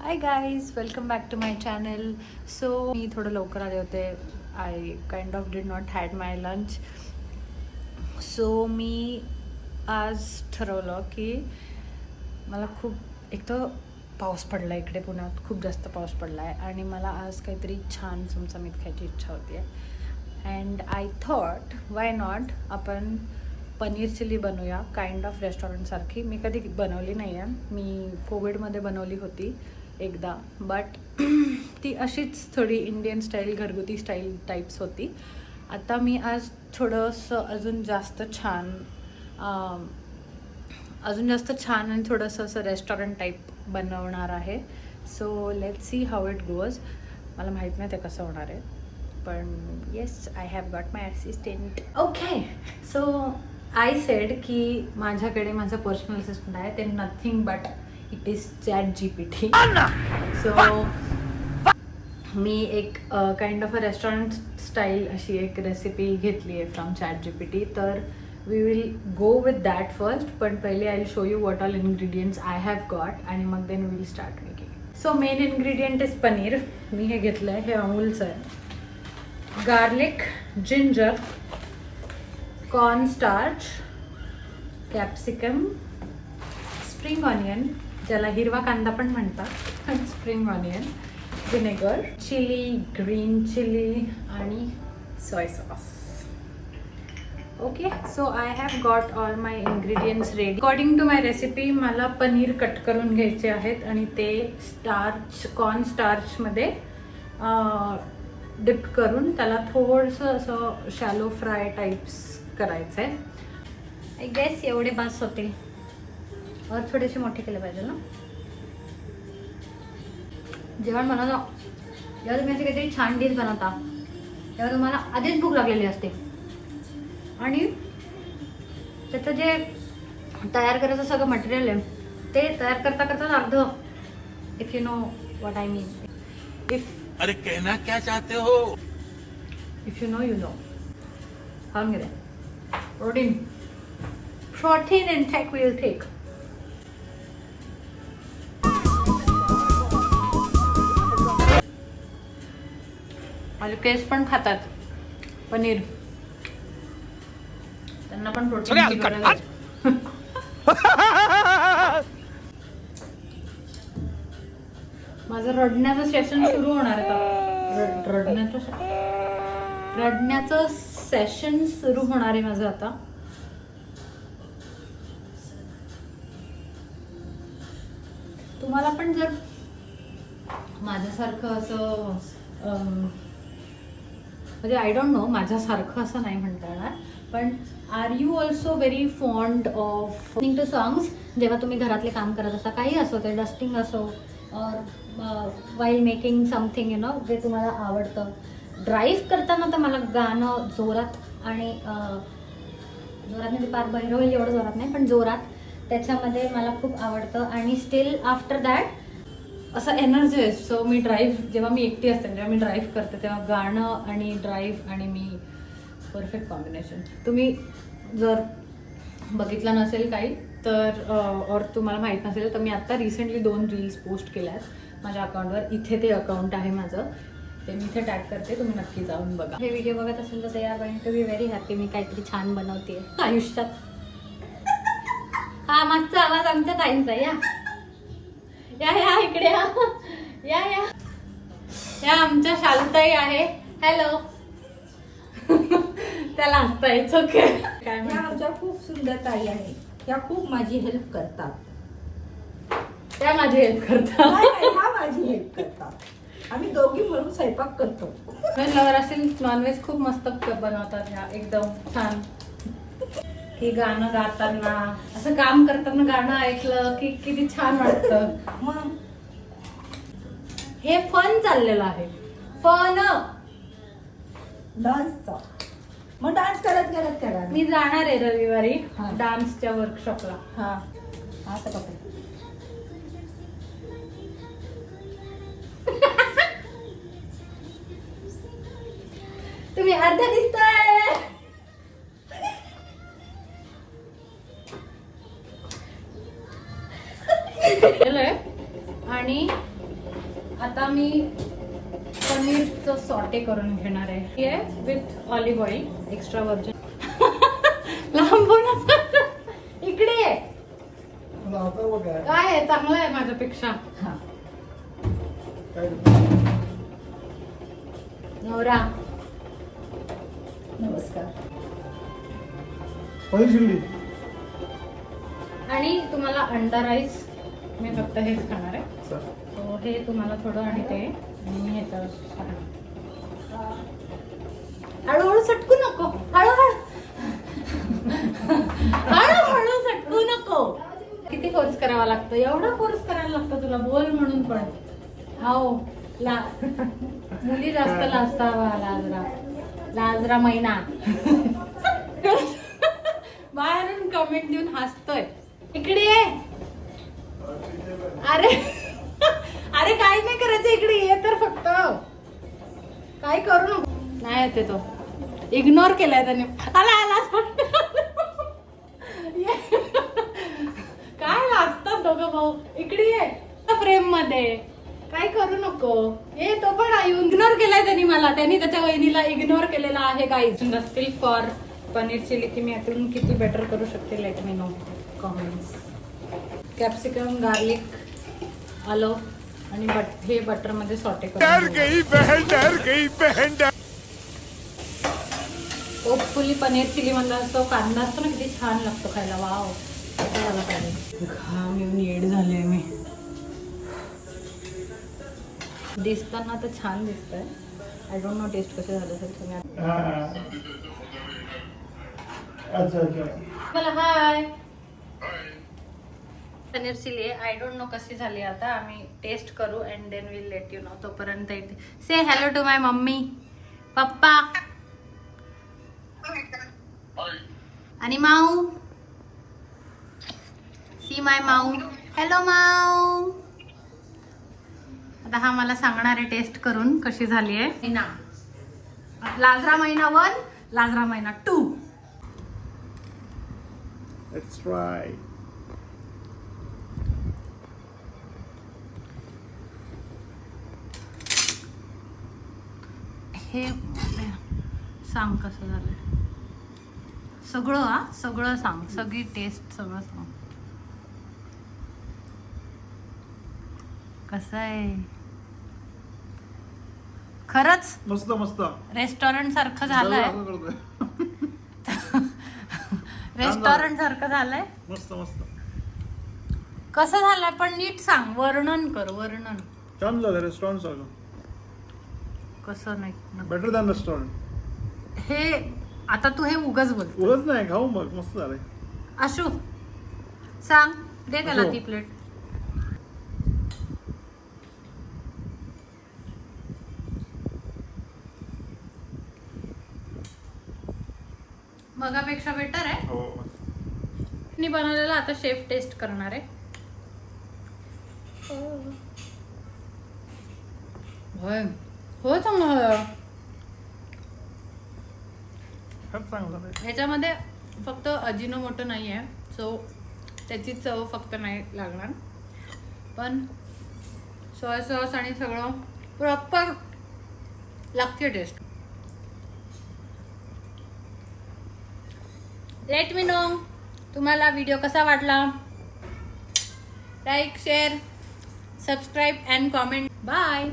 High guys, welcome back to my channel. So मी थोडं लवकर आले होते. I kind of did not had my lunch. So मी आज ठरवलं की मला खूप एक तर पाऊस पडला आहे इकडे पुण्यात, खूप जास्त पाऊस पडला आहे आणि मला आज काहीतरी छान चमचमीत खायची इच्छा होती आहे. And I thought why not आपण पनीर चिली बनवूया, काइंड ऑफ रेस्टॉरंटसारखी. मी कधी बनवली नाही आहे, मी कोविडमध्ये बनवली होती एकदा, बट ती अशीच थोडी इंडियन स्टाईल, घरगुती स्टाईल टाईप्स होती. आता मी आज थोडंसं अजून जास्त छान आणि थोडंसं असं रेस्टॉरंट टाईप बनवणार आहे. So let's see how it goes. मला माहीत नाही ते कसं होणार आहे, पण yes, I have got my assistant. Okay, so I said की माझ्याकडे माझं पर्सनल असिस्टंट आहे, ते nothing but it is ChatGPT. So मी एक kind of a restaurant style अशी एक रेसिपी घेतली आहे फ्रॉम ChatGPT. तर we will go with that first, पण पहिले I will show you what all ingredients I have got आणि मग then we will start making. So main ingredient is paneer. मी हे घेतलं आहे, हे अमूलचं आहे. Garlic, ginger, cornstarch, capsicum, spring onion, ज्याला हिरवा कांदा पण म्हणतात, spring onion, vinegar, chili, green chili आणि soy sauce. Okay, so I have got all my ingredients ready. According to my recipe मला पनीर कट करून घ्यायचे आहेत आणि ते कॉर्न स्टार्चमध्ये डिप करून त्याला थोडंसं असं शॅलो फ्राय टाईप्स करायचं आहे. आय गेस एवढे बास होतील, और थोडेसे मोठे केले पाहिजे ना. जेवण बनवलं जेव्हा तुम्ही असे काहीतरी छान डिश बनवता तेव्हा तुम्हाला आधीच भूक लागलेली असते आणि त्याचं जे तयार करायचं सगळं मटेरियल आहे ते तयार करता करता अर्धं, if you know what I mean. अरे कहना क्या चाहते हो? इफ यू नो खाऊन घे. Protein intake will take. माझे केस पण खातात पनीर, त्यांना पण प्रोटीनची गरज आहे. माझं रडण्याचं सेशन सुरू होणार आहे आता. रडण्याचं सेशन सुरू होणार आहे माझं आता. तुम्हाला पण जर माझ्यासारखं असं म्हणजे आय डोंट नो, माझ्यासारखं असं नाही म्हणता येणार, पण are you also very fond of listening to songs जेव्हा तुम्ही घरातले काम करत असता, काही असो, ते डस्टिंग असो और while making something you know, जे तुम्हाला आवडतं. ड्राईव्ह करताना तर मला गाणं जोरात आणि जोरात म्हणजे पार बहिरं होईल एवढं जोरात नाही, पण जोरात त्याच्यामध्ये मला खूप आवडतं. आणि स्टील आफ्टर दॅट असं एनर्जी आहे. सो मी जेव्हा मी एकटी असते, जेव्हा मी ड्राईव्ह करते, तेव्हा गाणं आणि ड्राईव्ह आणि मी परफेक्ट कॉम्बिनेशन. तुम्ही जर बघितलं नसेल काही तर और तुम्हाला माहीत नसेल तर मी आत्ता रिसेंटली 2 रील्स पोस्ट केल्या आहेत माझ्या अकाउंटवर. इथे ते अकाउंट आहे माझं, ते मी इथे टॅग करते, तुम्ही नक्की जाऊन बघा. हे व्हिडिओ बघत असेल तर they are going to be very happy. मी काहीतरी छान बनवते आयुष्यात. हा मागचा आवाज आमच्या ताईंचा. या इकडे या आमच्या शालूताई आहे. हॅलो. त्याला हसता यायचं. ओके, काय त्या आमच्या खूप सुंदर ताई आहे, त्या खूप माझी हेल्प करतात. त्या माझी हेल्प करतात. ह्या माझी हेल्प करतात. आम्ही दोघी म्हणून स्वयंपाक करतो. लवर असेल नॉनव्हेज खूप मस्त बनवतात ह्या, एकदम छान. की गाणं गाताना, असं काम करताना गाणं ऐकलं की किती छान वाटतं. मग हे फन चाललेलं आहे, फन. डान्सचा मग डान्स करत करत करा. मी जाणार आहे रविवारी डान्सच्या वर्कशॉपला. हा आता कपडे तुम्ही अर्ध्या दिसताय. आणि आता मी पनीरचं सॉटे करून घेणार आहे. हे with olive oil extra virgin. लांबूनच इकडे ये. काय आहे, चांगलं आहे माझ्यापेक्षा. नवरा नमस्कार. पनीर चिल्ली. आणि तुम्हाला अंडा राईस. मी फक्त हेच खाणार आहे. सो हे तुम्हाला थोडं आणि ते मी ह्याचं हळूहळू सटकू नको. हळूहळू हळूहळू सटकू नको. किती कोर्स करावा लागतो? एवढा कोर्स करायला लागतो तुला बोल म्हणून पण. हो मुली जास्त लाजतावा. लाजरा महिना. बाहेरून कमेंट देऊन हसतोय. इकडे ये. अरे अरे काय नाही करायचं, इकडे ये तर फक्त. काय करू नको. नाही येते तो. इग्नोर केलाय त्याने. आला काय लाजतात दोघं भाऊ. इकडे ये फ्रेम मध्ये. काय करू नको. हे तो पण इग्नोर केलाय त्यांनी मला. त्यांनी त्याच्या वहिनीला इग्नोर केलेला आहे. गाईज नसतील फॉर पनीर चिली की मी यातून किती बेटर करू शकते. Late me no comments. Capsicum, garlic, आलं आणि हे बटर मध्ये सॉटे करून. होपफुली पनीर चिली मधला असतो कांदा असतो ना, किती छान लागतो खायला. वाव. झाला पाहिजे. घाम येऊन येड झाले मी. दिसताना तर छान दिसतंय. आय डोंट नो टेस्ट कसे झालं असेल तुम्ही. अच्छा अच्छा. मला hi. Paneer chili I don't know कशी झाली. आता आम्ही टेस्ट करू and then will let you know. तोपर्यंत इथे say hello to my mummy papa आणि माऊ. See my Mau. हॅलो माऊ. आता हा मला सांगणार आहे टेस्ट करून कशी झाली आहे. महिना लाजरा महिना 1, लाजरा महिना 2. Let's try. हे सांग कसं झालंय सगळं. सगळं सांग. सगळी टेस्ट सगळं सांग. कसं आहे खरंच. मस्त मस्त. रेस्टॉरंट सारखं झालंय. रेस्टॉरंट सारखं झालंय. मस्त मस्त. कसं झालंय पण नीट सांग. वर्णन कर. वर्णन. छान झालं. रेस्टॉरंट सारखं. कसं नाही. Better than restaurant. हे आता तू हे उगाच बोल. उगाच नाही खाऊ मग. मस्त झालंय. आशू सांग. दे त्याला आशू. ती प्लेट. मगापेक्षा बेटर आहे. हो. मी बनवलेला. आता शेफ टेस्ट करणार आहे. होय हो चांगलं. खरंच चांगलं झालंय. ह्याच्यामध्ये फक्त अजिनोमोटो नाही आहे. सो त्याची चव फक्त नाही लागणार. पण सोया सॉस आणि सगळं प्रॉपर लागते टेस्ट. लेट मी नो तुम्हाला व्हिडिओ कसा वाटला. Like, share, subscribe and comment. Bye.